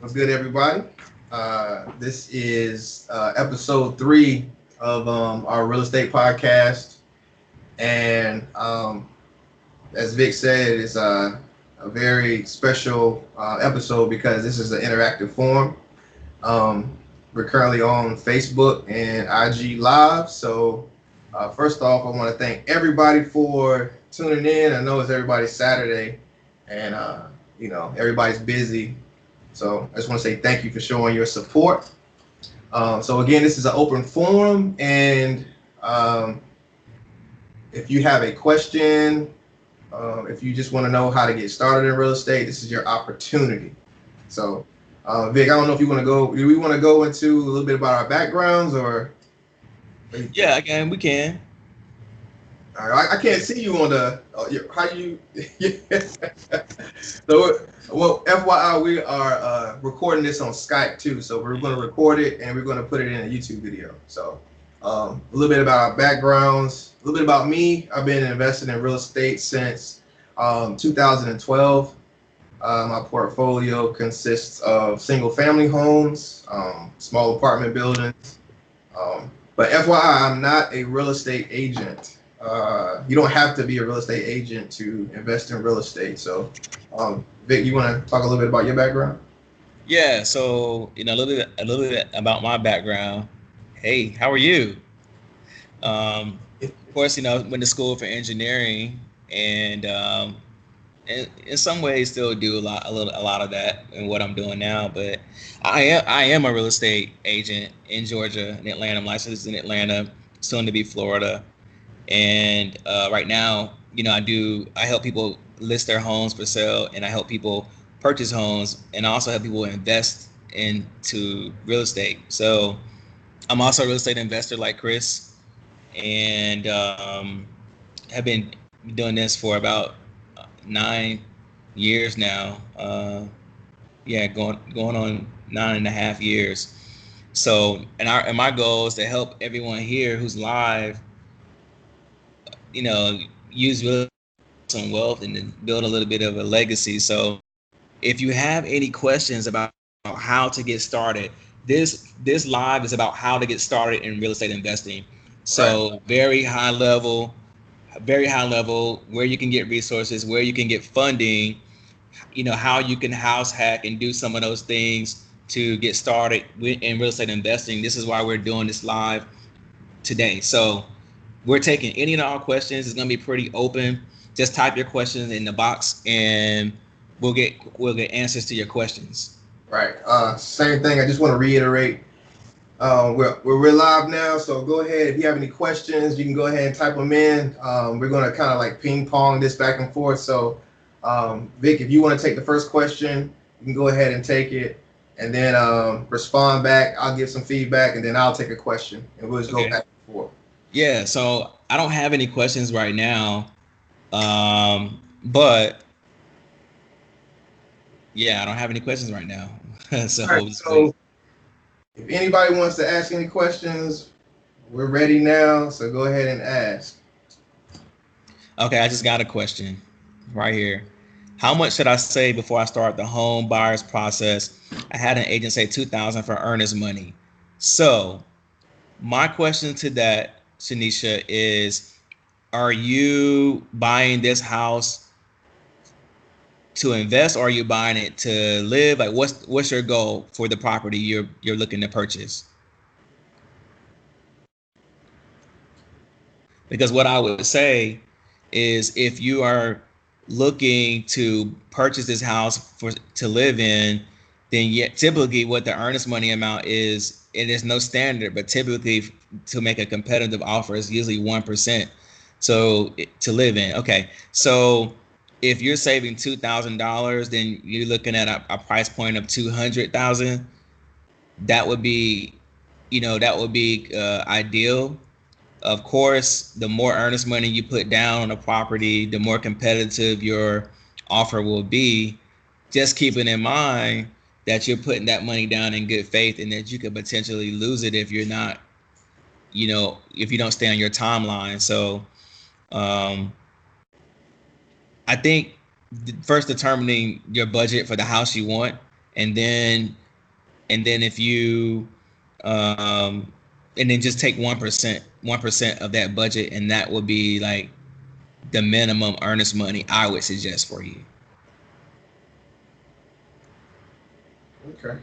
What's good, everybody? This is episode 3 of our real estate podcast. And as Vic said, it's a very special episode because this is an interactive form. Um, we're currently on Facebook and IG Live. So, first off, I want to thank everybody for tuning in. I know it's everybody's Saturday, and everybody's busy. So I just want to say thank you for showing your support. So again, this is an open forum, and um, if you have a question, if you just want to know how to get started in real estate, this is your opportunity. So, Vic, I don't know if you want to go. Do we want to go into a little bit about our backgrounds, or what do you Yeah, think? again, we can. All right, I can't see you on the. How you? So, well, FYI, we are recording this on Skype too. So we're going to record it and we're going to put it in a YouTube video. So a little bit about our backgrounds, a little bit about me. I've been investing in real estate since 2012. My portfolio consists of single family homes, small apartment buildings. But FYI, I'm not a real estate agent. You don't have to be a real estate agent to invest in real estate. So, Vic, you want to talk a little bit about your background? Yeah, so a little bit about my background. Hey, how are you? Of course, went to school for engineering, and in some ways still do a lot of that in what I'm doing now. But I am a real estate agent in Georgia, in Atlanta. I'm licensed in Atlanta, soon to be Florida, and right now, I help people list their homes for sale, and I help people purchase homes, and I also help people invest into real estate. So I'm also a real estate investor like Chris, and have been doing this for about 9 years now. Yeah, going on 9.5 years. So, and my goal is to help everyone here who's live, you know, use real some wealth and then build a little bit of a legacy. So if you have any questions about how to get started, this live is about how to get started in real estate investing. Right. So very high level, where you can get resources, where you can get funding, how you can house hack and do some of those things to get started in real estate investing. This is why we're doing this live today. So we're taking any and all questions. It's gonna be pretty open. Just type your questions in the box, and we'll get answers to your questions. Right. Same thing. I just want to reiterate. We're live now, so go ahead. If you have any questions, you can go ahead and type them in. We're going to kind of like ping pong this back and forth. So, Vic, if you want to take the first question, you can go ahead and take it, and then respond back. I'll give some feedback, and then I'll take a question, and we'll just go Okay. back and forth. Yeah. So I don't have any questions right now, but yeah, I don't have any questions right now. So All right. we'll just wait. So, if anybody wants to ask any questions, we're ready now. So go ahead and ask. Okay, I just got a question right here. How much should I save before I start the home buyers process? I had an agent say 2,000 for earnest money. So my question to that, Shanisha, is: are you buying this house to invest, or are you buying it to live? Like, what's your goal for the property you're looking to purchase? Because what I would say is, if you are looking to purchase this house for to live in, then yet typically what the earnest money amount is, it is no standard, but typically to make a competitive offer is usually 1%. So to live in, okay. So if you're saving $2,000, then you're looking at a price point of 200,000. That would be, ideal. Of course, the more earnest money you put down on a property, the more competitive your offer will be. Just keeping in mind that you're putting that money down in good faith, and that you could potentially lose it if you're not, if you don't stay on your timeline. So, um, I think first determining your budget for the house you want. and then if you and then just take 1% of that budget, and that would be like the minimum earnest money I would suggest for you. Okay.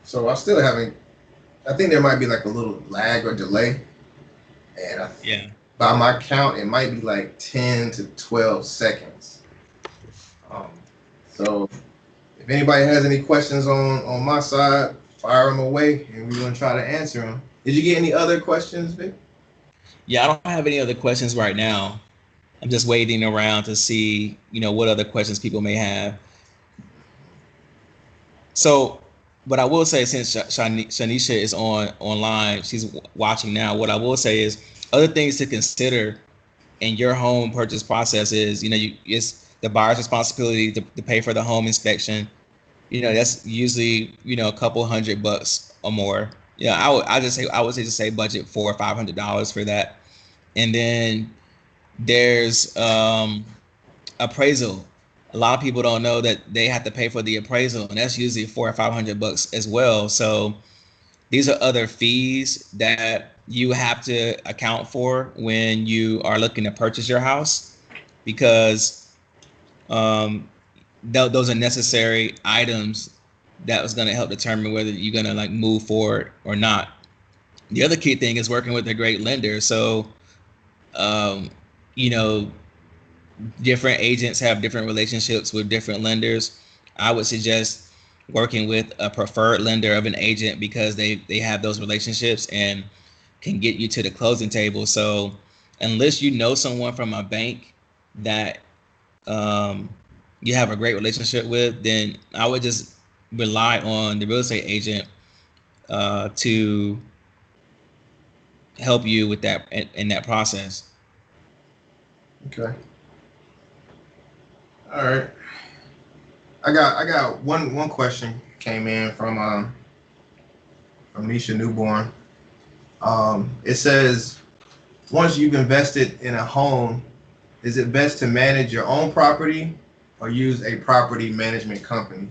So I still haven't. I think there might be like a little lag or delay, and Yeah. by my count, it might be like 10 to 12 seconds. Um, so if anybody has any questions on my side, fire them away, and we're gonna try to answer them. Did you get any other questions, Vic? Yeah, I don't have any other questions right now. I'm just waiting around to see, what other questions people may have. So, but I will say, since Shanisha is online, she's watching now. What I will say is, other things to consider in your home purchase process is, it's the buyer's responsibility to pay for the home inspection. That's usually, a couple $100 or more. I would say just say budget $400 or $500 for that. And then there's appraisal. A lot of people don't know that they have to pay for the appraisal, and that's usually $400 or $500 as well. So these are other fees that you have to account for when you are looking to purchase your house, because those are necessary items that was going to help determine whether you're going to like move forward or not. The other key thing is working with a great lender. So, you know, different agents have different relationships with different lenders. I would suggest working with a preferred lender of an agent, because they have those relationships and can get you to the closing table. So unless you know someone from a bank that you have a great relationship with, then I would just rely on the real estate agent to help you with that in that process. Okay. All right. I got one question came in from Nisha Newborn. It says, once you've invested in a home, is it best to manage your own property or use a property management company?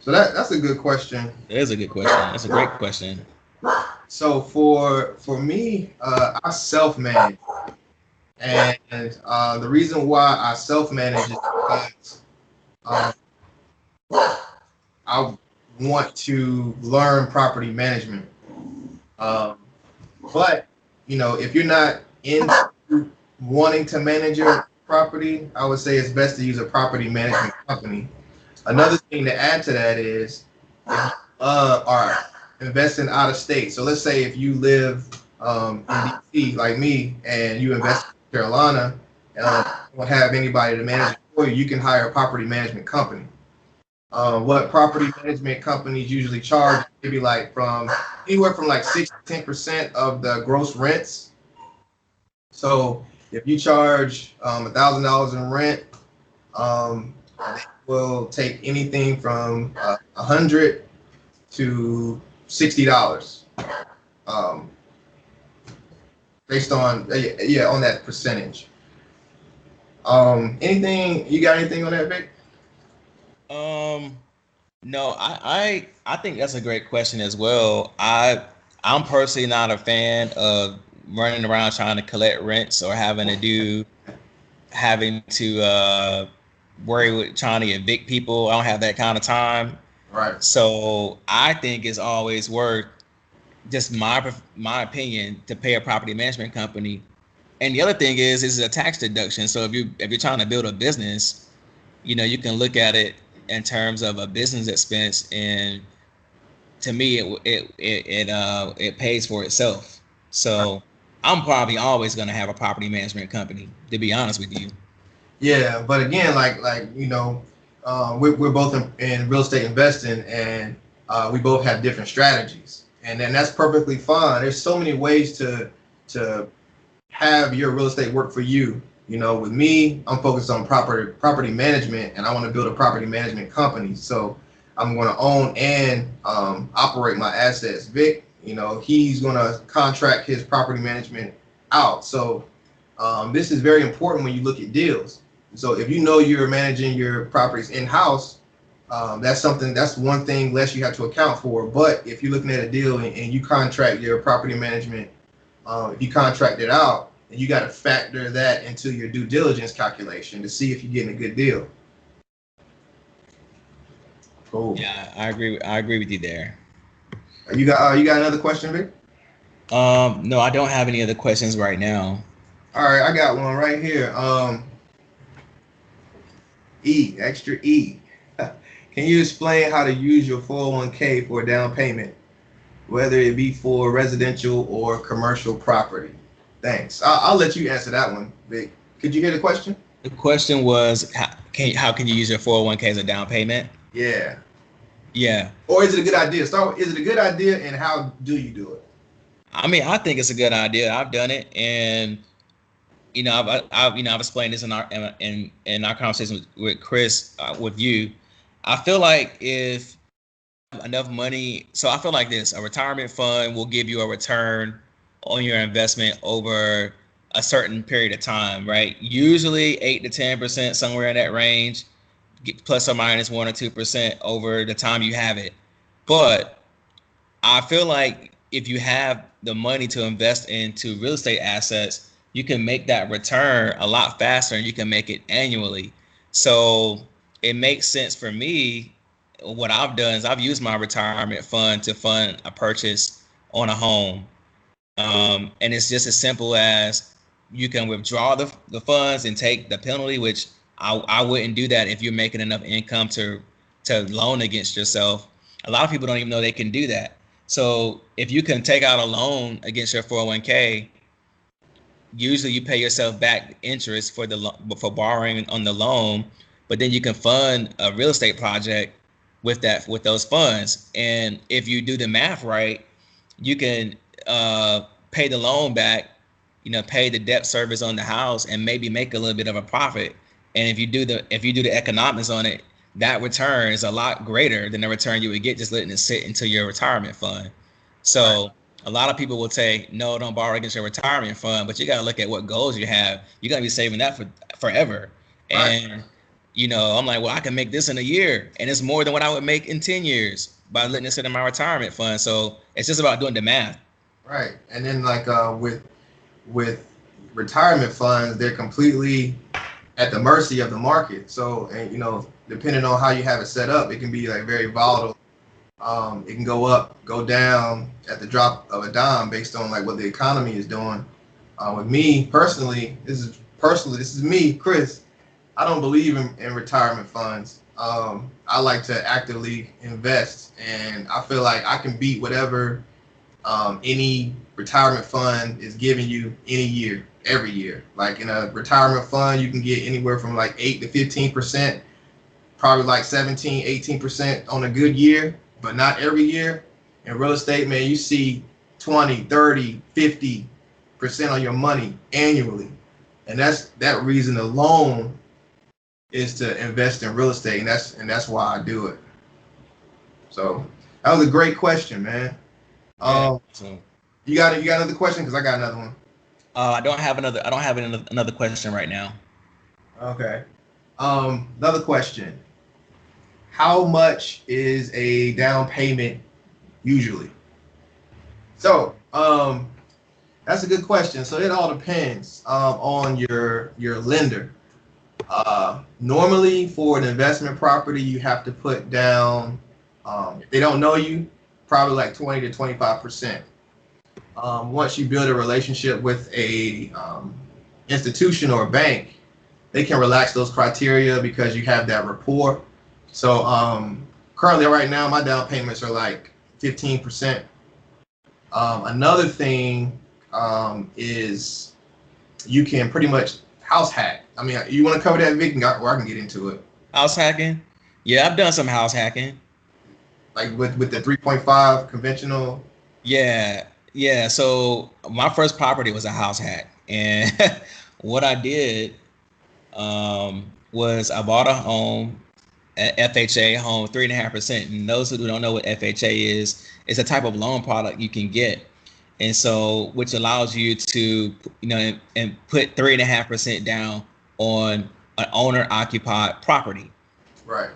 So that's a good question. That is a good question. That's a great question. So for me, I self-manage, and the reason why I self-manage is because I want to learn property management. But if you're not into wanting to manage your property, I would say it's best to use a property management company. Another thing to add to that is, if you are investing out of state. So let's say if you live in DC like me, and you invest in Carolina, and don't have anybody to manage it for you, you can hire a property management company. What property management companies usually charge, maybe like from anywhere from like 6 to 10% of the gross rents. So if you charge $1,000 in rent, they will take anything from $100 to $60, based on on that percentage. Anything you got? Anything on that, Vic? No, I think that's a great question as well. I'm personally not a fan of running around trying to collect rents, or having to worry with trying to evict people. I don't have that kind of time. Right. So I think it's always worth, just my opinion, to pay a property management company. And the other thing is a tax deduction. So if you're trying to build a business, you can look at it in terms of a business expense, and to me, it pays for itself. So I'm probably always going to have a property management company, to be honest with you. Yeah, but again, we're both in real estate investing, and we both have different strategies, and then that's perfectly fine. There's so many ways to have your real estate work for you. With me, I'm focused on property management, and I want to build a property management company. So I'm going to own and operate my assets. Vic, he's going to contract his property management out. So this is very important when you look at deals. So if you know you're managing your properties in-house, that's one thing less you have to account for. But if you're looking at a deal and you contract your property management, if you contract it out, and you got to factor that into your due diligence calculation to see if you're getting a good deal. Cool. Yeah, I agree. I agree with you there. You got another question, Vic? No, I don't have any other questions right now. All right, I got one right here. Extra E. Can you explain how to use your 401k for a down payment, whether it be for residential or commercial property? Thanks. I'll let you answer that one, Vic. Could you hear the question? The question was, how can you use your 401k as a down payment? Yeah. Yeah. Or is it a good idea? Is it a good idea, and how do you do it? I mean, I think it's a good idea. I've done it, and I've explained this in our conversation with Chris, with you. I feel like if enough money, so I feel like this: a retirement fund will give you a return on your investment over a certain period of time, right? Usually 8 to 10%, somewhere in that range, plus or minus 1 or 2% over the time you have it. But I feel like if you have the money to invest into real estate assets, you can make that return a lot faster, and you can make it annually. So it makes sense for me. What I've done is I've used my retirement fund to fund a purchase on a home. And it's just as simple as you can withdraw the funds and take the penalty, which I wouldn't do that if you're making enough income to loan against yourself. A lot of people don't even know they can do that. So if you can take out a loan against your 401k, usually you pay yourself back interest for borrowing on the loan, but then you can fund a real estate project with those funds. And if you do the math right, you can pay the loan back, pay the debt service on the house, and maybe make a little bit of a profit. And if you do the economics on it, that return is a lot greater than the return you would get just letting it sit into your retirement fund. So a lot of people will say, no, don't borrow against your retirement fund, but you got to look at what goals you have. You're going to be saving that for forever. And, I'm like, well, I can make this in a year, and it's more than what I would make in 10 years by letting it sit in my retirement fund. So it's just about doing the math. Right. And then like with retirement funds, they're completely at the mercy of the market. So, and depending on how you have it set up, it can be like very volatile. It can go up, go down at the drop of a dime based on like what the economy is doing. With me personally, this is me, Chris. I don't believe in retirement funds. I like to actively invest, and I feel like I can beat whatever any retirement fund is giving you every year. Like in a retirement fund, you can get anywhere from like 8 to 15%, probably like 17, 18% on a good year, but not every year. In real estate, man, you see 20, 30, 50% on your money annually. And that reason alone is to invest in real estate, and that's why I do it. So that was a great question, man. You got another question? Because I got another one. I don't have another question right now. Okay. Another question. How much is a down payment usually? So, that's a good question. So it all depends on your lender. Normally for an investment property, you have to put down, if they don't know you, probably like 20 to 25%. Once you build a relationship with a institution or a bank, they can relax those criteria because you have that rapport. So currently right now, my down payments are like 15%. Another thing is you can pretty much house hack. I mean, you want to cover that, Vic, or I can get into it. House hacking? Yeah, I've done some house hacking. Like with the 3.5 conventional? Yeah. So my first property was a house hack. And what I did was I bought a home, an FHA home, 3.5%. And those who don't know what FHA is, it's a type of loan product you can get. And so, which allows you to, and put 3.5% down on an owner occupied property, Right.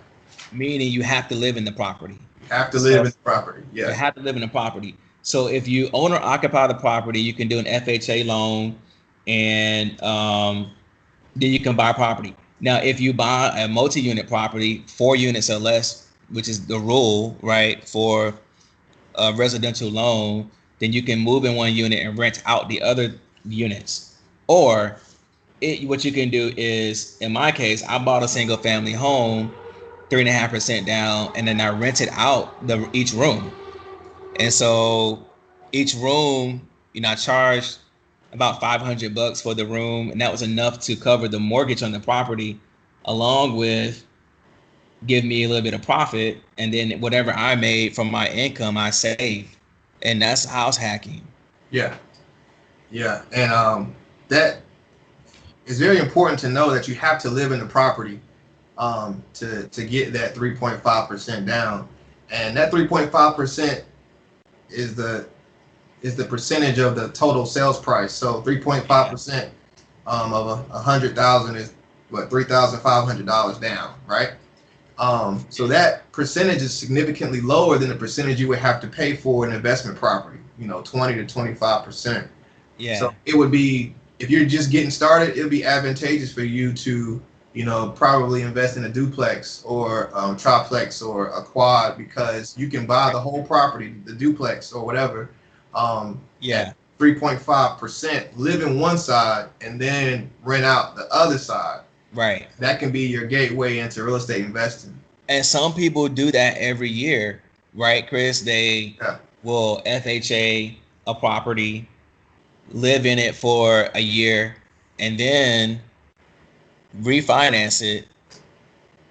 meaning you have to live in the property. You have to So live in the property. you Yeah. have to live in the property. So if you owner occupy the property, you can do an FHA loan, and then you can buy property. Now, if you buy a multi-unit property, 4 units or less, which is the rule, right, for a residential loan, then you can move in one unit and rent out the other units. Or what you can do is, in my case, I bought a single family home, 3.5% down, and then I rented out each room. And so each room, I charged about $500 for the room, and that was enough to cover the mortgage on the property, along with give me a little bit of profit, and then whatever I made from my income, I saved, and that's house hacking. Yeah. Yeah. And that is very important to know, that you have to live in the property to get that 3.5% down. And that 3.5% is the percentage of the total sales price. So 3.5% of 100,000 is what, $3,500 down, right? So that percentage is significantly lower than the percentage you would have to pay for an investment property. 20 to 25%. Yeah. So it would be, if you're just getting started, it would be advantageous for you to, probably invest in a duplex or triplex or a quad, because you can buy the whole property, the duplex or whatever, Yeah. 3.5%, live in one side and then rent out the other side. Right. That can be your gateway into real estate investing. And some people do that every year, right, Chris? They will FHA a property, live in it for a year, and then refinance it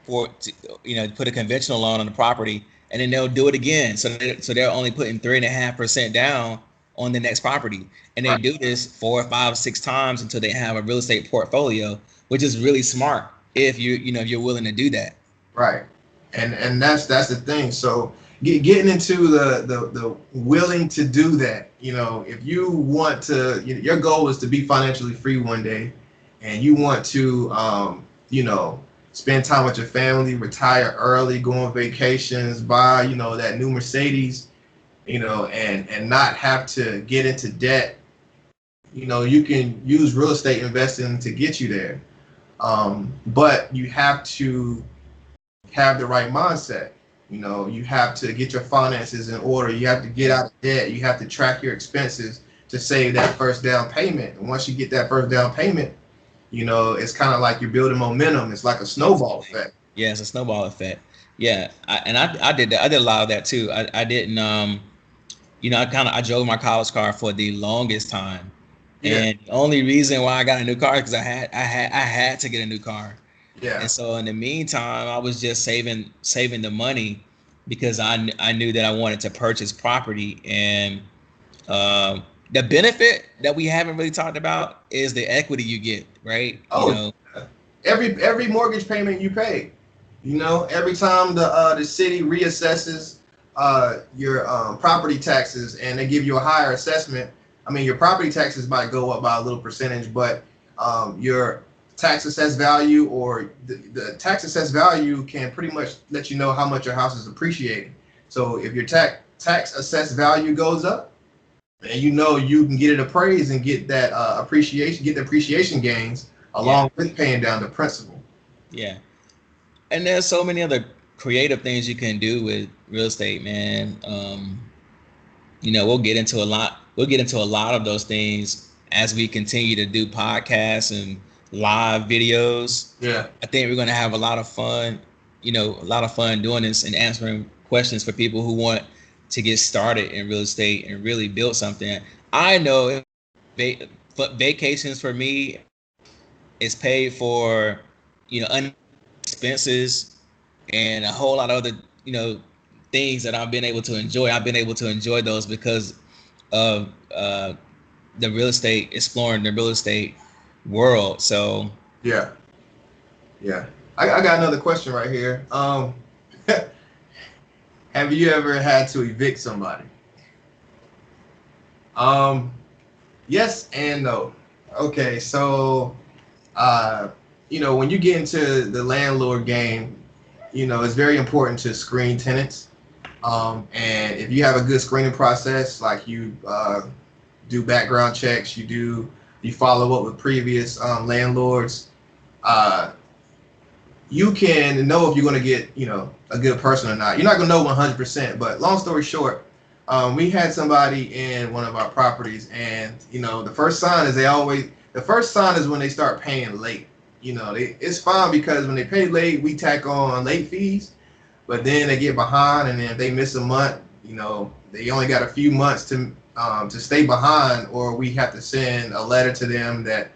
put a conventional loan on the property, and then they'll do it again. So they're only putting 3.5% down on the next property, and they do this 4, 5, 6 times until they have a real estate portfolio, which is really smart if you're willing to do that. Right. And that's the thing. So getting into the willing to do that, if you want to, your goal is to be financially free one day, and you want to, spend time with your family, retire early, go on vacations, buy, that new Mercedes, and not have to get into debt. You can use real estate investing to get you there. But you have to have the right mindset. You have to get your finances in order. You have to get out of debt. You have to track your expenses to save that first down payment. And once you get that first down payment, it's kind of like you're building momentum. It's like a snowball effect. Yeah, it's a snowball effect. Yeah, I did that. I did a lot of that too. I didn't, I drove my college car for the longest time, and the only reason why I got a new car is because I had to get a new car. Yeah. And so in the meantime, I was just saving the money, because I knew that I wanted to purchase property. And the benefit that we haven't really talked about is the equity you get, right? Every mortgage payment you pay, every time the city reassesses your property taxes and they give you a higher assessment. I mean, your property taxes might go up by a little percentage, but your tax assessed value, or the tax assessed value, can pretty much let you know how much your house is appreciating. So if your tax assessed value goes up, and you can get it appraised and get that appreciation gains along with paying down the principal. Yeah. And there's so many other creative things you can do with real estate, man. We'll get into a lot of those things as we continue to do podcasts and live videos. Yeah. I think we're going to have a lot of fun, doing this and answering questions for people who want to get started in real estate and really build something. I know vacations for me is paid for, expenses and a whole lot of other, things that I've been able to enjoy. I've been able to enjoy those because of exploring the real estate world. So yeah. I got another question right here. Have you ever had to evict somebody? Yes and no. Okay, so when you get into the landlord game, it's very important to screen tenants. And if you have a good screening process, like you do background checks, you follow up with previous landlords, uh, you can know if you're going to get, a good person or not. You're not going to know 100%, but long story short, we had somebody in one of our properties, and the first sign is when they start paying late. It's fine because when they pay late, we tack on late fees, but then they get behind, and then if they miss a month, they only got a few months to stay behind, or we have to send a letter to them that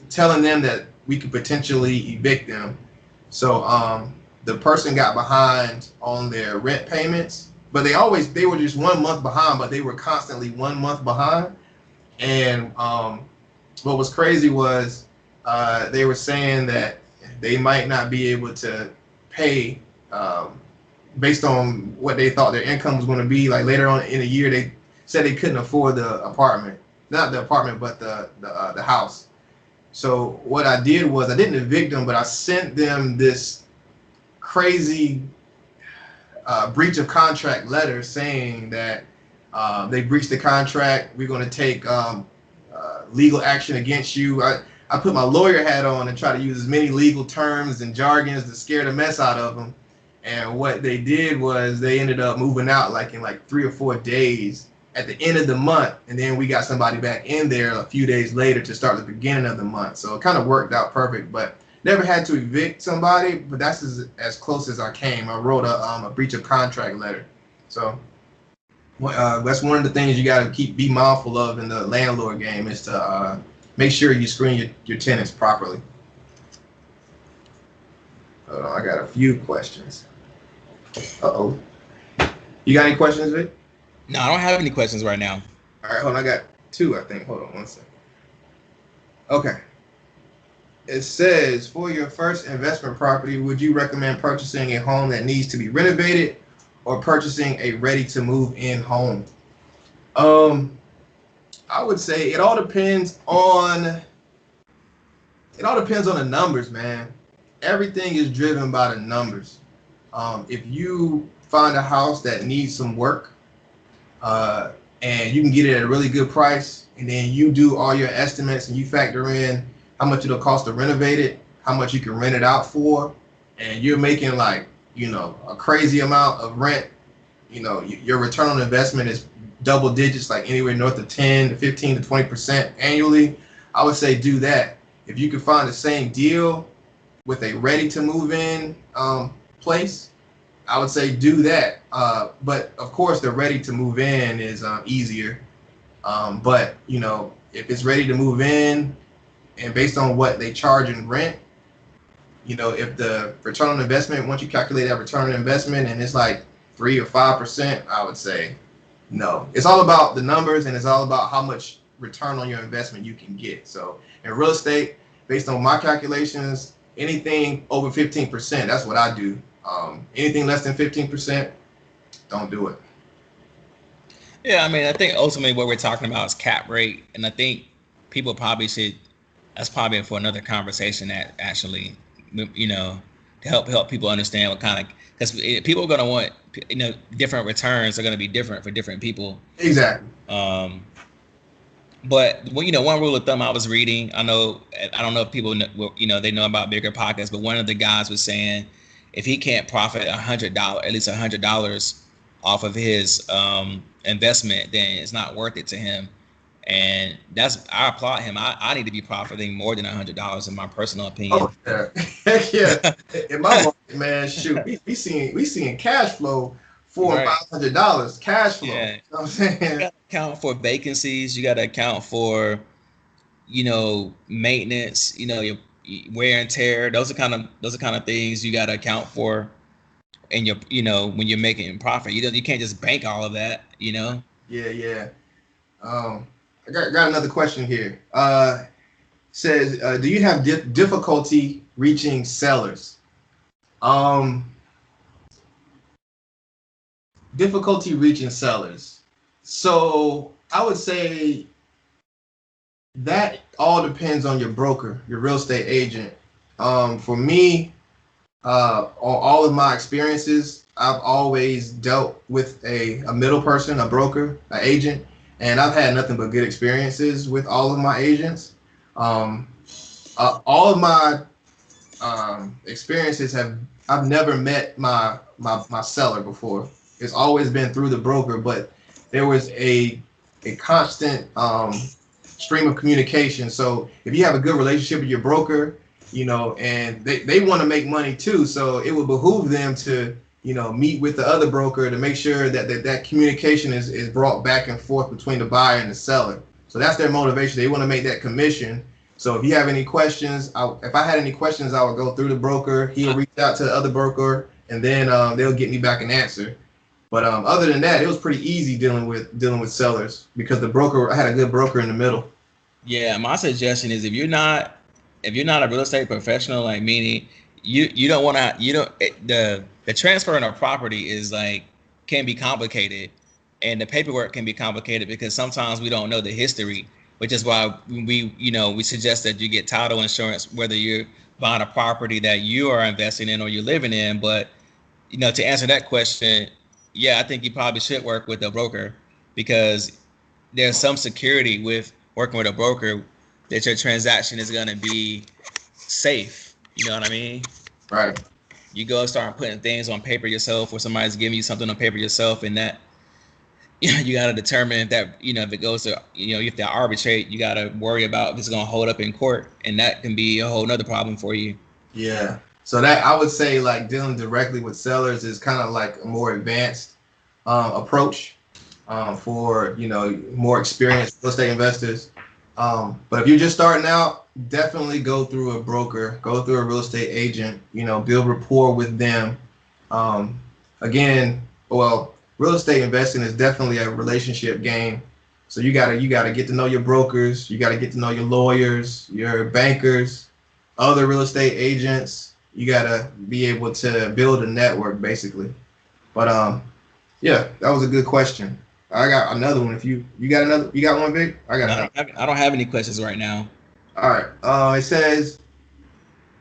telling them that we could potentially evict them. So the person got behind on their rent payments, but they were just 1 month behind, but they were constantly 1 month behind. And what was crazy was they were saying that they might not be able to pay based on what they thought their income was going to be. Like later on in the year, they said they couldn't afford the apartment, not the apartment, but the house. So what I did was I didn't evict them, but I sent them this crazy breach of contract letter saying that they breached the contract. We're going to take legal action against you. I put my lawyer hat on and try to use as many legal terms and jargons to scare the mess out of them. And what they did was they ended up moving out in 3 or 4 days at the end of the month, and then we got somebody back in there a few days later to start the beginning of the month. So it kind of worked out perfect, but never had to evict somebody, but that's as close as I came. I wrote a breach of contract letter. So that's one of the things you got to be mindful of in the landlord game, is to make sure you screen your tenants properly. Hold on, I got a few questions. Uh-oh. You got any questions, Vic? No, I don't have any questions right now. All right, hold on. I got 2, I think. Hold on one second. Okay. It says, for your first investment property, would you recommend purchasing a home that needs to be renovated or purchasing a ready-to-move-in home? I would say it all depends on the numbers, man. Everything is driven by the numbers. If you find a house that needs some work, and you can get it at a really good price, and then you do all your estimates and you factor in how much it'll cost to renovate it, how much you can rent it out for, and you're making a crazy amount of rent, your return on investment is double digits, like anywhere north of 10 to 15 to 20% annually. I would say do that. If you can find the same deal with a ready to move in place, I would say do that. But of course, the ready to move in is easier. But if it's ready to move in, and based on what they charge in rent, if the return on investment, once you calculate that return on investment and it's like 3 or 5%, I would say no. It's all about the numbers, and it's all about how much return on your investment you can get. So in real estate, based on my calculations, anything over 15%, that's what I do. Anything less than 15%, don't do it. Yeah, I mean, I think ultimately what we're talking about is cap rate, and I think people probably should. That's probably for another conversation, that actually, to help people understand what kind of, because people are going to want, different returns are going to be different for different people. Exactly. But one rule of thumb I was reading, I don't know if people know, they know about Bigger Pockets, but one of the guys was saying if he can't profit $100, at least $100 off of his investment, then it's not worth it to him. And I applaud him. I need to be profiting more than $100 in my personal opinion. Oh, yeah. Heck yeah. In my market, man, shoot, we seeing cash flow $400-$500 cash flow. Yeah. You know what I'm saying? You got to account for vacancies. You got to account for, maintenance. Your wear and tear. Those are kind of things you got to account for. And when you're making profit, you can't just bank all of that. Yeah. I got another question here. Says, do you have difficulty reaching sellers? Difficulty reaching sellers. So I would say That all depends on your broker, your real estate agent. For me, on all of my experiences, I've always dealt with a middle person, a broker, an agent, and I've had nothing but good experiences with all of my agents. Um, all of my experiences have I've never met my seller before. It's always been through the broker, but there was a constant stream of communication. So if you have a good relationship with your broker, and they want to make money too, so it would behoove them to meet with the other broker to make sure that communication is brought back and forth between the buyer and the seller. So that's their motivation. They want to make that commission. So if you have any questions, if I had any questions, I would go through the broker. He'll reach out to the other broker, and then they'll get me back an answer. But other than that, it was pretty easy dealing with sellers because I had a good broker in the middle. Yeah, my suggestion is if you're not a real estate professional, like meaning you don't want to the transferring of property is like can be complicated, and the paperwork can be complicated because sometimes we don't know the history, which is why we suggest that you get title insurance whether you're buying a property that you are investing in or you're living in. But to answer that question, yeah, I think you probably should work with a broker because there's some security with working with a broker that your transaction is going to be safe. You know what I mean? Right. You go start putting things on paper yourself, or somebody's giving you something on paper yourself, and that you got to determine if that if it goes to you have to arbitrate. You got to worry about if it's going to hold up in court, and that can be a whole nother problem for you. Yeah. So that I would say like dealing directly with sellers is kind of like a more advanced approach for more experienced real estate investors. But if you're just starting out, definitely go through a broker, go through a real estate agent, build rapport with them. Again, well, real estate investing is definitely a relationship game. So you gotta get to know your brokers, you gotta get to know your lawyers, your bankers, other real estate agents. You gotta be able to build a network basically. But yeah, that was a good question. I got another one. If you got one, Vic? I got another. I don't have any questions right now. All right. It says,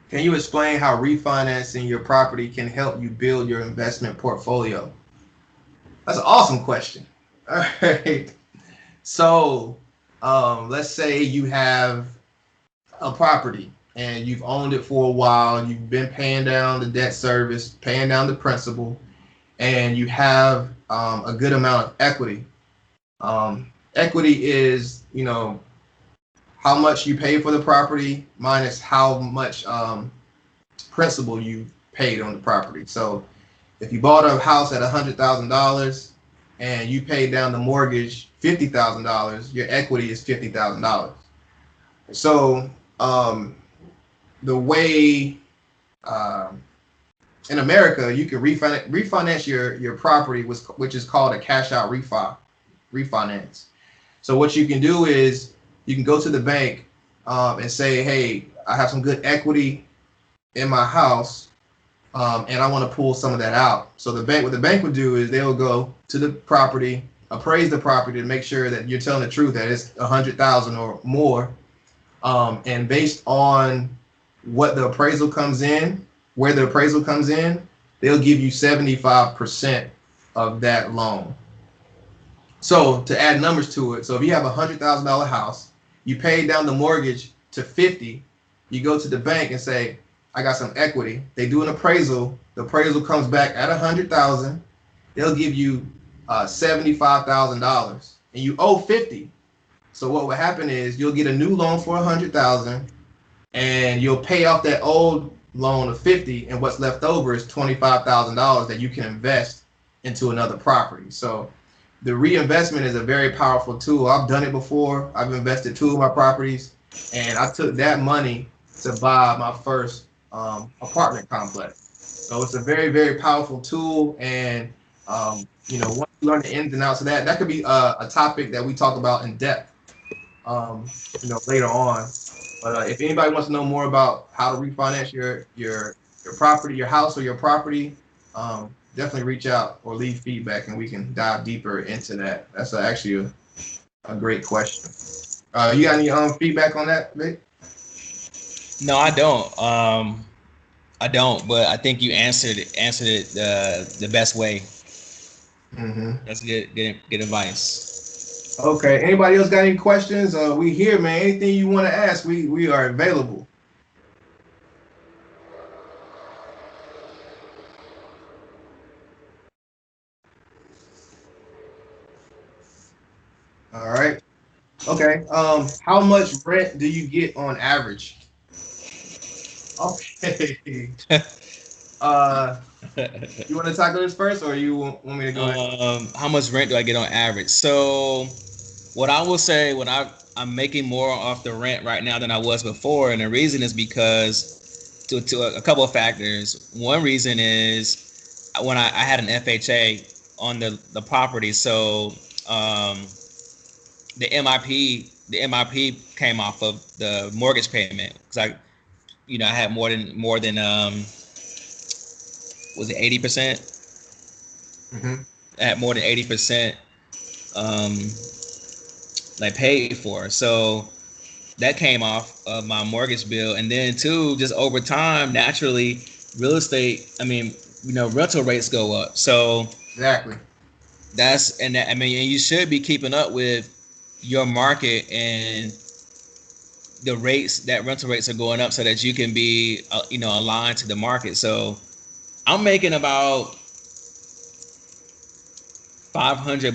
can you explain how refinancing your property can help you build your investment portfolio? That's an awesome question. All right. So, let's say you have a property and you've owned it for a while. You've been paying down the debt service, paying down the principal, and you have a good amount of equity. Equity is, how much you pay for the property minus how much principal you paid on the property. So if you bought a house at $100,000 and you paid down the mortgage $50,000, your equity is $50,000. So the way in America, you can refinance your property, which is called a cash out refinance. So what you can do is you can go to the bank and say, hey, I have some good equity in my house, and I want to pull some of that out. So what the bank would do is they will go to the property, appraise the property to make sure that you're telling the truth, that it's 100,000 or more, and based on what the appraisal comes in, where the appraisal comes in, they'll give you 75% of that loan. So to add numbers to it, so if you have $100,000 house, you pay down the mortgage to 50, you go to the bank and say, I got some equity. They do an appraisal. The appraisal comes back at 100,000. They'll give you $75,000, and you owe 50. So what will happen is you'll get a new loan for 100,000, and you'll pay off that old loan of 50, and what's left over is $25,000 that you can invest into another property. So the reinvestment is a very powerful tool. I've done it before. I've invested 2 of my properties, and I took that money to buy my first apartment complex. So it's a very, very powerful tool. And once you learn the ins and outs of that, that could be a topic that we talk about in depth, later on. But if anybody wants to know more about how to refinance your property, your house or your property, definitely reach out or leave feedback, and we can dive deeper into that. That's actually a great question. You got any feedback on that, Vic? No, I don't. I don't. But I think you answered it the best way. Mm-hmm. That's good advice. Okay. Anybody else got any questions? We here, man. Anything you want to ask, we are available. All right. Okay. How much rent do you get on average? Okay. Uh, you want to tackle this first, or you want me to go ahead? How much rent do I get on average? So, what I will say, I'm making more off the rent right now than I was before, and the reason is because to a couple of factors. One reason is when I had an FHA on the property, so the MIP came off of the mortgage payment because I had more than was it 80%? Mm-hmm. I had more than 80% um, like paid for. So that came off of my mortgage bill, and then too, just over time, naturally, real estate. I mean, rental rates go up. So Exactly. I mean, and you should be keeping up with your market and the rates that rental rates are going up, so that you can be aligned to the market. So I'm making about $500,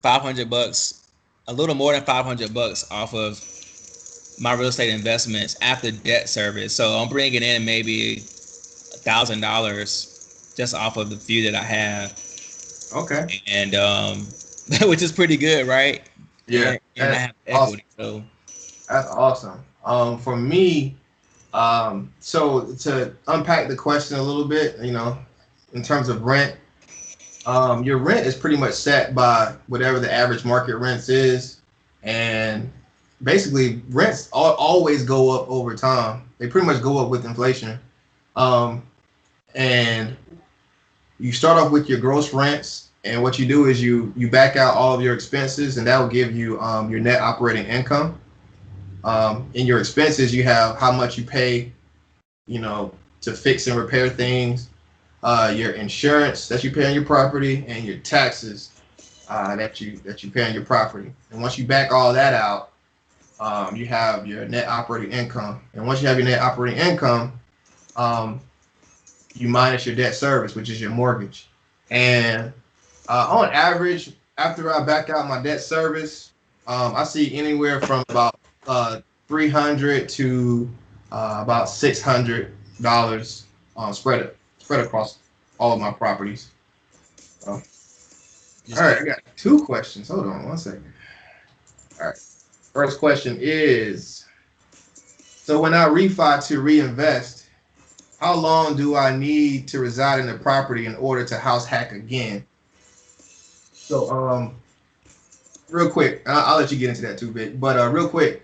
$500, a little more than $500 off of my real estate investments after debt service. So I'm bringing in maybe $1,000 just off of the few that I have, Okay. and which is pretty good, right? Yeah. And I That's have awesome. equity, so That's awesome. For me, so to unpack the question a little bit, in terms of rent, your rent is pretty much set by whatever the average market rents is, and basically rents always go up over time. They pretty much go up with inflation. Um, and you start off with your gross rents, and what you do is you back out all of your expenses, and that will give you your net operating income. In your expenses, you have how much you pay, to fix and repair things, your insurance that you pay on your property, and your taxes that you pay on your property. And once you back all that out, you have your net operating income. And once you have your net operating income, um, you minus your debt service, which is your mortgage. And on average, after I back out my debt service, I see anywhere from about 300 to about $600 spread across all of my properties. So, all just right, I got two questions. Hold on one second. All right. First question is, so when I refi to reinvest, how long do I need to reside in the property in order to house hack again? So real quick, I'll let you get into that too, bit, but real quick.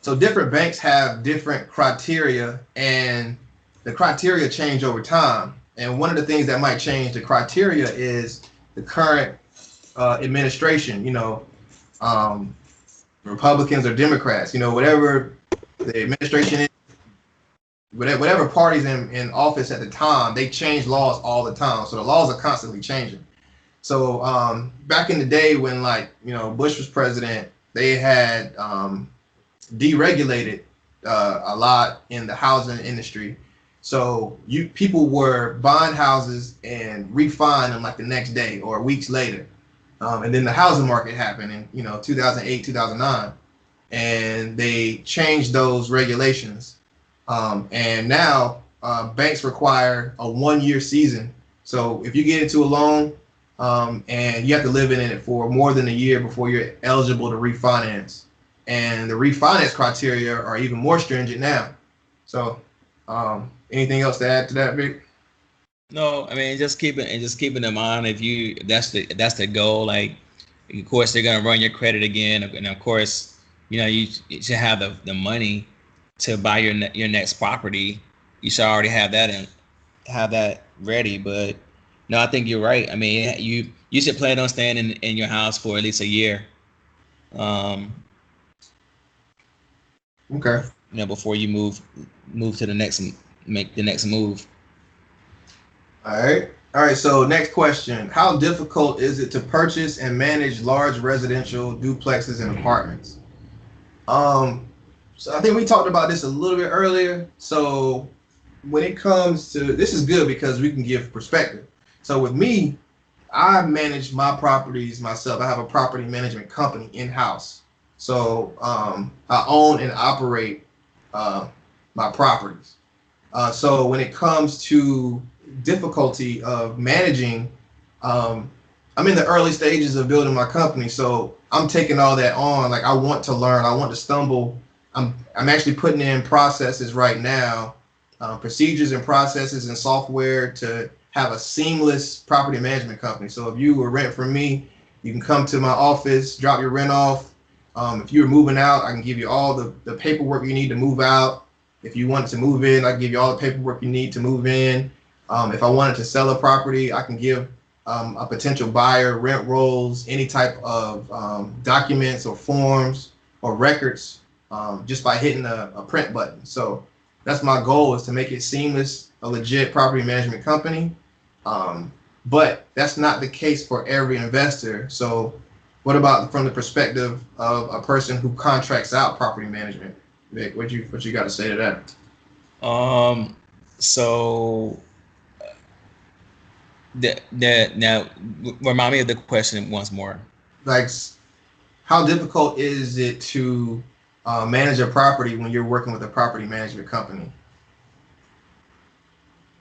So different banks have different criteria, and the criteria change over time. And one of the things that might change the criteria is the current administration. Um, Republicans or Democrats. Whatever the administration is, whatever party's in office at the time, they change laws all the time. So the laws are constantly changing. So back in the day when Bush was president, they had deregulated a lot in the housing industry. So people were buying houses and refining them like the next day or weeks later. And then the housing market happened in 2008, 2009, and they changed those regulations. And now banks require a 1 year season. So if you get into a loan and you have to live in it for more than a year before you're eligible to refinance. And the refinance criteria are even more stringent now. So anything else to add to that, Vic? no. I mean, just keeping in mind, if that's the goal. Like, of course, they're gonna run your credit again, and of course, you should have the money to buy your next property. You should already have that ready. But no, I think you're right. I mean, you should plan on staying in your house for at least a year. Um, Okay. before you move to the next, make the next move. All right. All right. So next question: how difficult is it to purchase and manage large residential duplexes and apartments? Um, so I think we talked about this a little bit earlier. So when it comes to this is good because we can give perspective. So with me, I manage my properties myself. I have a property management company in house. So I own and operate uh, my properties. So when it comes to difficulty of managing, um, I'm in the early stages of building my company. So I'm taking all that on. Like I want to learn. I want to stumble. I'm actually putting in processes right now, procedures and processes and software to have a seamless property management company. So if you were rent from me, you can come to my office, drop your rent off. If you're moving out, I can give you all the paperwork you need to move out. If you wanted to move in, I can give you all the paperwork you need to move in. If I wanted to sell a property, I can give a potential buyer rent rolls, any type of documents or forms or records just by hitting a print button. So that's my goal, is to make it seamless, a legit property management company. But that's not the case for every investor. So what about from the perspective of a person who contracts out property management? Vic, what you got to say to that? Um, so the now remind me of the question once more. Like, how difficult is it to manage a property when you're working with a property management company?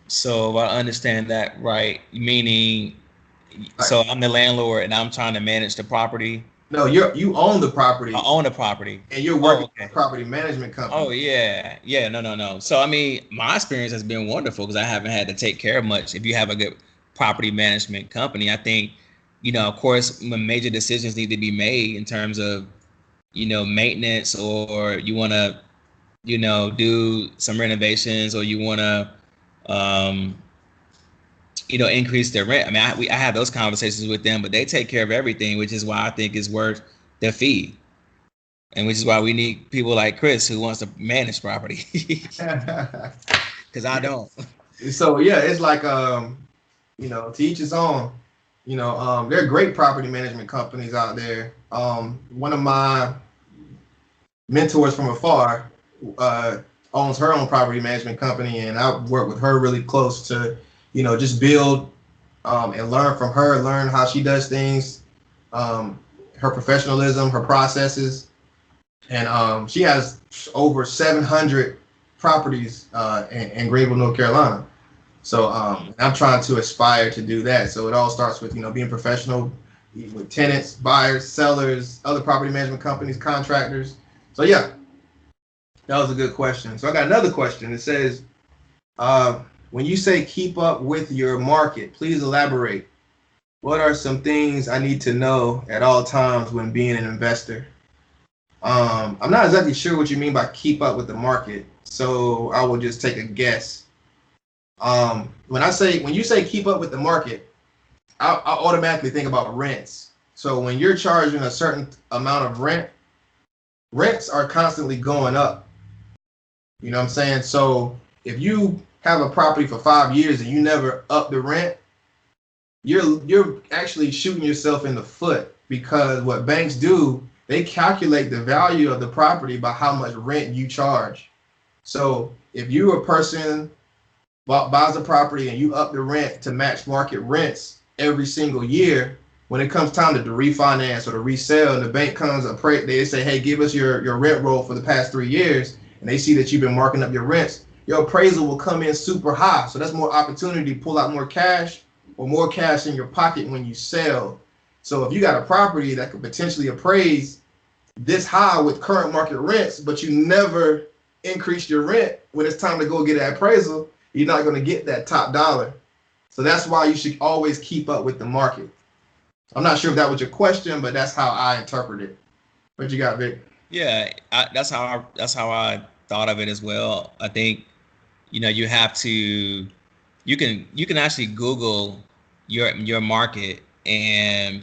So if I understand that right, meaning, Like, so I'm the landlord and I'm trying to manage the property. no, you own the I property own the property. and you're Oh, working with okay. a property management Oh company. yeah, yeah. No, no, no. So I mean, my experience has been wonderful because I haven't had to take care of much. If you have a good property management company, I think, of course, when major decisions need to be made in terms of, maintenance, or you want to, do some renovations, or you want to, um, increase their rent. I mean, I have those conversations with them, but they take care of everything, which is why I think it's worth the fee, and which is why we need people like Chris who wants to manage property, because I Yeah. don't. So yeah, it's like to each his own. There are great property management companies out there. One of my mentors from afar uh, owns her own property management company, and I work with her really close to, just build and learn from her, learn how she does things, um, her professionalism, her processes, and she has over 700 properties in Greenville, North Carolina. So I'm trying to aspire to do that. So it all starts with being professional with tenants, buyers, sellers, other property management companies, contractors. So yeah, that was a good question. So I got another question. It says, when you say keep up with your market, please elaborate. What are some things I need to know at all times when being an investor? I'm not exactly sure what you mean by keep up with the market, so I will just take a guess. When you say keep up with the market, I automatically think about rents. So when you're charging a certain amount of rent, rents are constantly going up. You know what I'm saying? So if you have a property for 5 years and you never up the rent, you're actually shooting yourself in the foot, because what banks do, they calculate the value of the property by how much rent you charge. So if you're a person buys a property and you up the rent to match market rents every single year, when it comes time to refinance or to resell, and the bank comes they say, hey, give us your rent roll for the past 3 years, and they see that you've been marking up your rents, your appraisal will come in super high. So that's more opportunity to pull out more cash, or more cash in your pocket when you sell. So if you got a property that could potentially appraise this high with current market rents, but you never increase your rent when it's time to go get an appraisal, you're not going to get that top dollar. So that's why you should always keep up with the market. I'm not sure if that was your question, but that's how I interpret it. What you got, Vic? Yeah, that's how I thought of it as well. I think, you have to, you can actually Google your market, and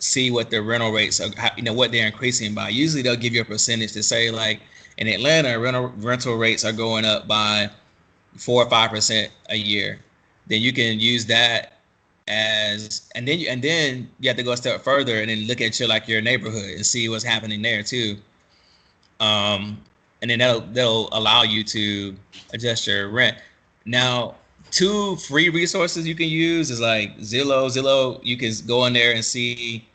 see what the rental rates are, what they're increasing by. Usually they'll give you a percentage to say, like, in Atlanta, rental rates are going up by 4 or 5% a year. Then you can use that and then you have to go a step further and then look at your neighborhood and see what's happening there too. And then that'll allow you to adjust your rent. Now, two free resources you can use is like Zillow. Zillow, you can go in there and see,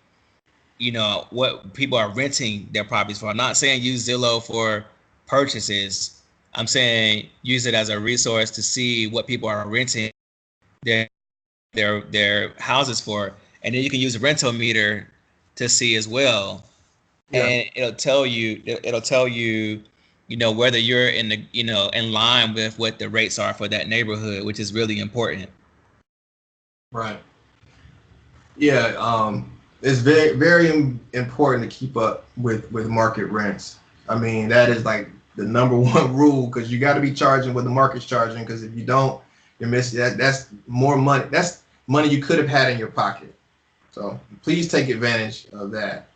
what people are renting their properties for. I'm not saying use Zillow for purchases. I'm saying use it as a resource to see what people are renting their houses for, and then you can use a rental meter to see as well. Yeah. And it'll tell you, whether you're in line with what the rates are for that neighborhood, which is really important. Right. Yeah. It's very, very important to keep up with market rents. I mean, that is like the number one rule, because you got to be charging what the market's charging, because if you don't, you're missing that. That's more money. That's money you could have had in your pocket. So please take advantage of that.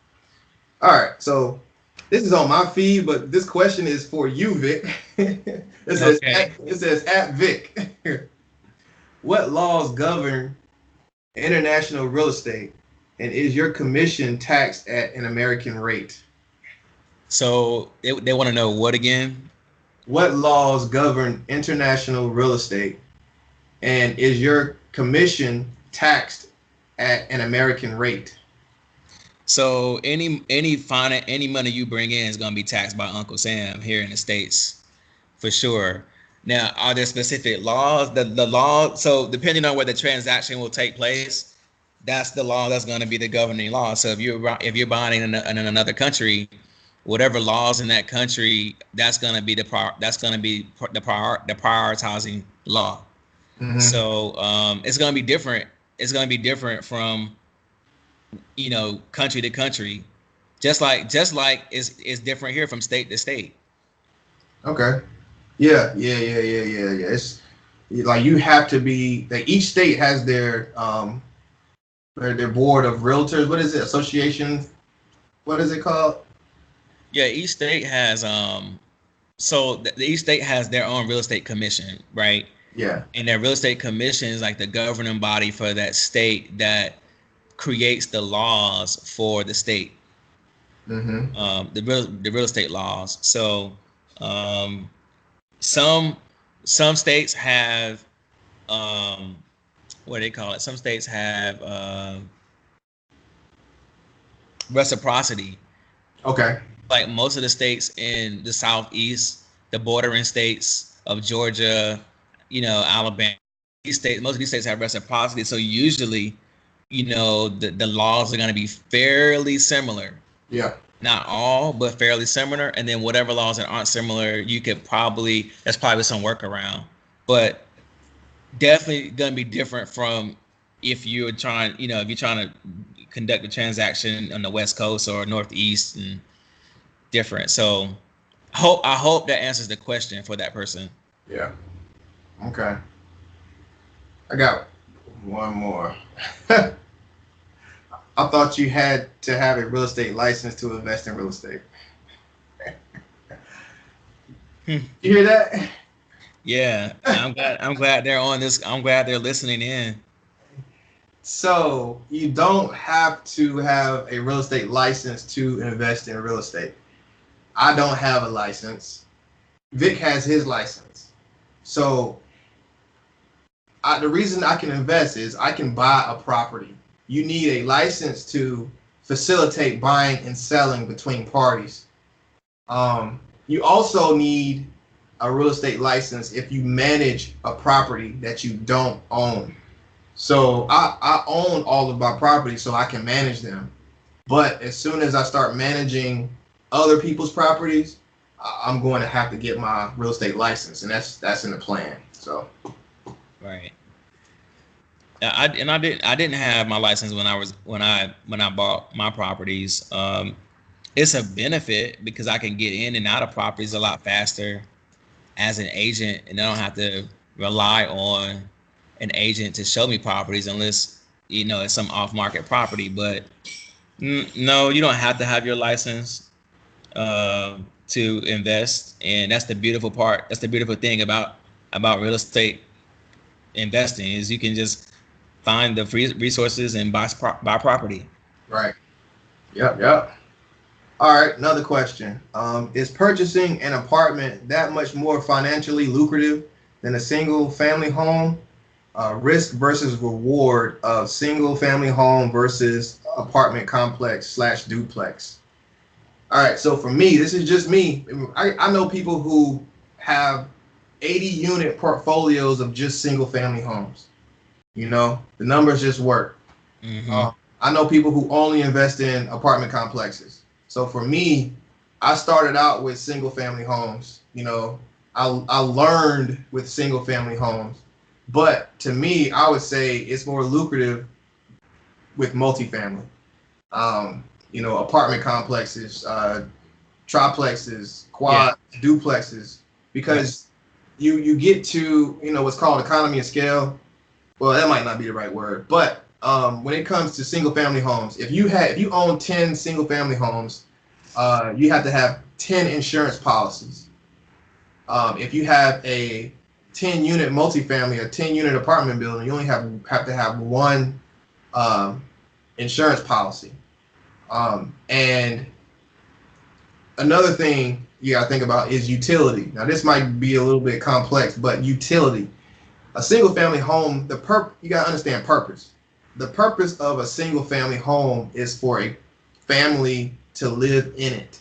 All right. So this is on my feed, but this question is for you, Vic. It says at Vic. What laws govern international real estate, and is your commission taxed at an American rate? So they want to know what again? What laws govern international real estate, and is your commission taxed at an American rate? So any money you bring in is going to be taxed by Uncle Sam here in the States, for sure. Now, are there specific laws? The law. So depending on where the transaction will take place, that's the law that's going to be the governing law. So if you're buying in another country, whatever laws in that country, that's going to be the prioritizing law. Mm-hmm. So it's going to be different. It's going to be different from country to country, just like it's different here from state to state. Okay. Yeah. It's like you have to be. Like each state has their board of realtors. What is it? Association. What is it called? Yeah, each state has each state has their own real estate commission, right? Yeah. And their real estate commission is like the governing body for that state that creates the laws for the state. Mm-hmm. The real estate laws. So some states have what do they call it? Some states have reciprocity. Okay. Like most of the states in the Southeast, the bordering states of Georgia, Alabama, most of these states have reciprocity. So usually, the laws are going to be fairly similar. Yeah. Not all, but fairly similar. And then whatever laws that aren't similar, that's probably some workaround. But definitely going to be different from if you're trying to conduct a transaction on the West Coast or Northeast, and different. So I hope that answers the question for that person. Yeah. Okay. I got one more. I thought you had to have a real estate license to invest in real estate. You hear that? Yeah. I'm glad they're on this. I'm glad they're listening in. So you don't have to have a real estate license to invest in real estate. I don't have a license. Vic has his license. So the reason I can invest is I can buy a property. You need a license to facilitate buying and selling between parties. You also need a real estate license if you manage a property that you don't own. So I own all of my properties so I can manage them. But as soon as I start managing other people's properties, I'm going to have to get my real estate license, and that's in the plan. So, right. I didn't have my license when I bought my properties. It's a benefit because I can get in and out of properties a lot faster as an agent, and I don't have to rely on an agent to show me properties unless it's some off-market property. But No, you don't have to have your license to invest, and that's the beautiful part. That's the beautiful thing about real estate investing is you can just find the free resources and buy property. Right. Yep. Yep. All right. Another question. Is purchasing an apartment that much more financially lucrative than a single family home? Risk versus reward of single family home versus apartment complex slash duplex. All right, so for me, this is just me. I know people who have 80 unit portfolios of just single family homes. You know, the numbers just work. Mm-hmm. I know people who only invest in apartment complexes. So for me, I started out with single family homes. You know, I learned with single family homes. But to me, I would say it's more lucrative with multifamily. You know, apartment complexes, triplexes, quad, duplexes, because you get to, you know, what's called economy of scale. Well, that might not be the right word, but when it comes to single family homes, if you own 10 single family homes, you have to have 10 insurance policies. If you have a 10 unit multifamily, a 10 unit apartment building, you only have to have one insurance policy. And another thing you gotta think about is utility. Now this might be a little bit complex, but utility. A single family home, you gotta understand purpose. The purpose of a single family home is for a family to live in it.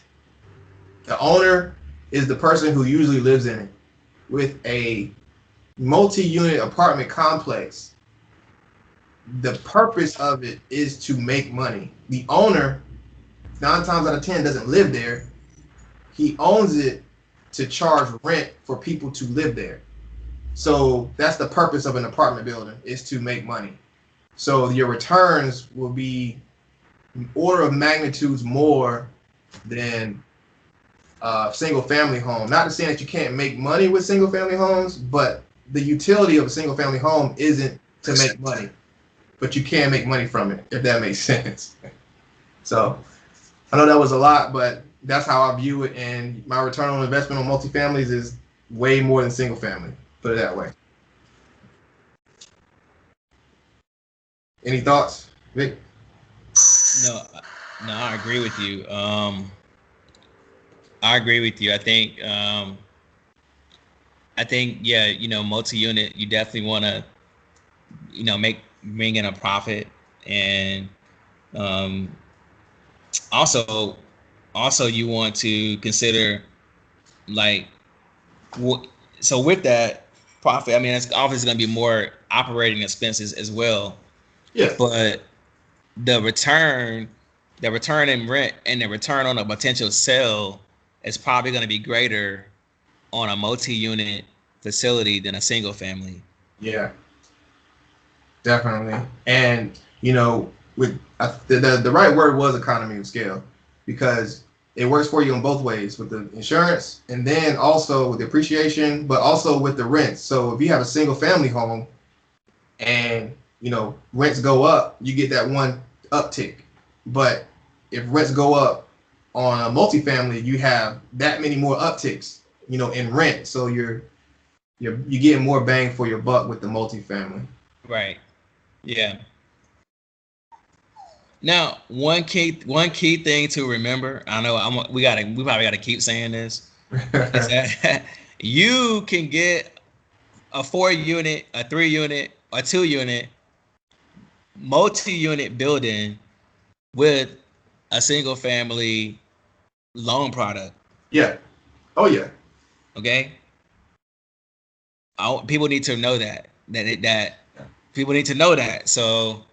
The owner is the person who usually lives in it. With a multi-unit apartment complex, the purpose of it is to make money. The owner, 9 times out of 10, doesn't live there. He owns it to charge rent for people to live there. So that's the purpose of an apartment building, is to make money. So your returns will be order of magnitudes more than single family home. Not to say that you can't make money with single family homes, but the utility of a single family home isn't to make money, but you can make money from it, if that makes sense. So I know that was a lot, but that's how I view it. And my return on investment on multifamilies is way more than single family. Put it that way. Any thoughts, Vic? No, no, I agree with you. I agree with you. I think, yeah, you know, multi-unit, you definitely want to, you know, bring in a profit, and um, also, you want to consider like, so with that profit, I mean, it's obviously going to be more operating expenses as well, Yeah. but the return, in rent and the return on a potential sale is probably going to be greater on a multi-unit facility than a single family. Yeah, definitely. And you know, with the right word was economy of scale, because it works for you in both ways with the insurance and then also with the appreciation, but also with the rent. So if you have a single family home and you know rents go up, you get that one uptick. But if rents go up on a multifamily, you have that many more upticks, you know, in rent. So you're getting more bang for your buck with the multifamily. Right. Yeah. Now, one key thing to remember, I know we probably gotta keep saying this, is that you can get a 4 unit, a 3 unit, a 2 unit, multi-unit building with a single family loan product. Yeah. Oh yeah. Okay. People need to know that people need to know that. So,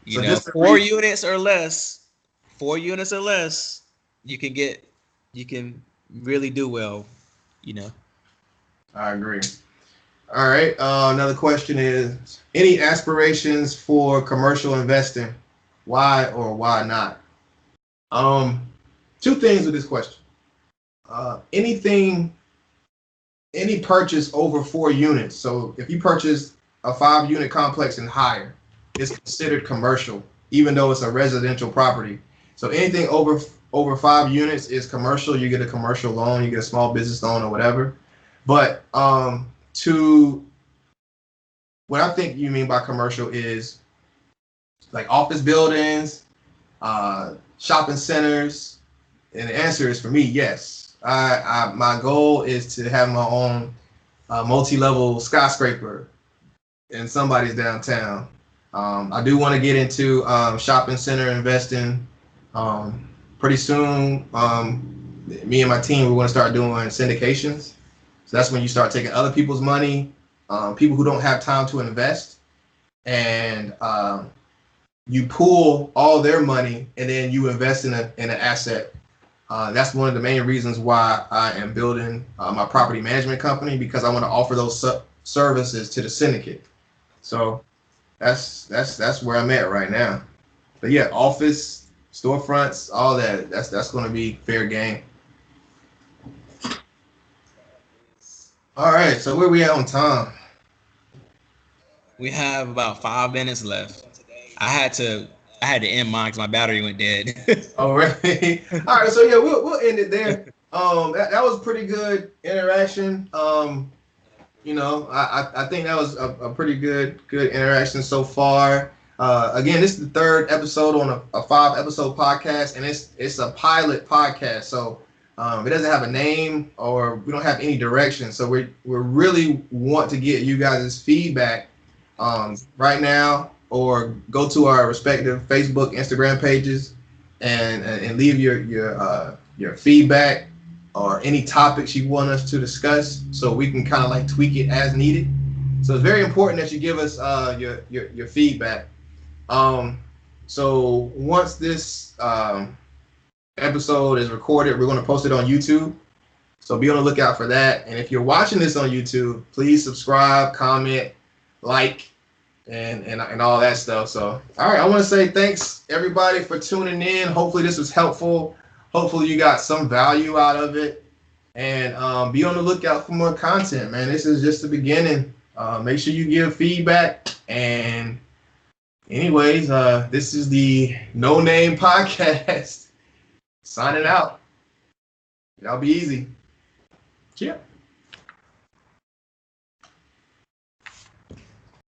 you So know, just to 4 units or less, 4 units or less, you can really do well, you know. I agree. All right. Another question is: any aspirations for commercial investing? Why or why not? Um, Two things with this question. Anything, any purchase over 4 units. So if you purchase a 5 unit complex and higher, it's considered commercial. even though it's a residential property. So anything over 5 units is commercial. You get a commercial loan, you get a small business loan or whatever. But to what I think you mean by commercial is like office buildings, shopping centers, and the answer is for me, yes. My goal is to have my own multi-level skyscraper in somebody's downtown. I do want to get into shopping center investing. Pretty soon, me and my team, we're going to start doing syndications. So that's when you start taking other people's money, people who don't have time to invest, and you pool all their money, and then you invest in an asset. That's one of the main reasons why I am building my property management company, because I want to offer those services to the syndicate. So that's where I'm at right now. But yeah, office, storefronts, all that. That's going to be fair game. All right, so where we at on time? We have about 5 minutes left. I had to end mine because my battery went dead. Oh, really? All right, so yeah, we'll end it there. That was pretty good interaction. I think that was a pretty good interaction so far. Again, this is the 3rd episode on a 5-episode podcast, and it's a pilot podcast. So it doesn't have a name, or we don't have any direction. So we really want to get you guys' feedback right now, or go to our respective Facebook, Instagram pages and leave your feedback or any topics you want us to discuss, so we can kind of like tweak it as needed. So it's very important that you give us your feedback. So once this episode is recorded, we're going to post it on YouTube. So be on the lookout for that. And if you're watching this on YouTube, please subscribe, comment, like, and all that stuff. So, all right, I want to say thanks everybody for tuning in. Hopefully this was helpful. Hopefully you got some value out of it. And be on the lookout for more content, man. This is just the beginning. Make sure you give feedback. And anyways, this is the No Name Podcast. Signing out. Y'all be easy. Cheers.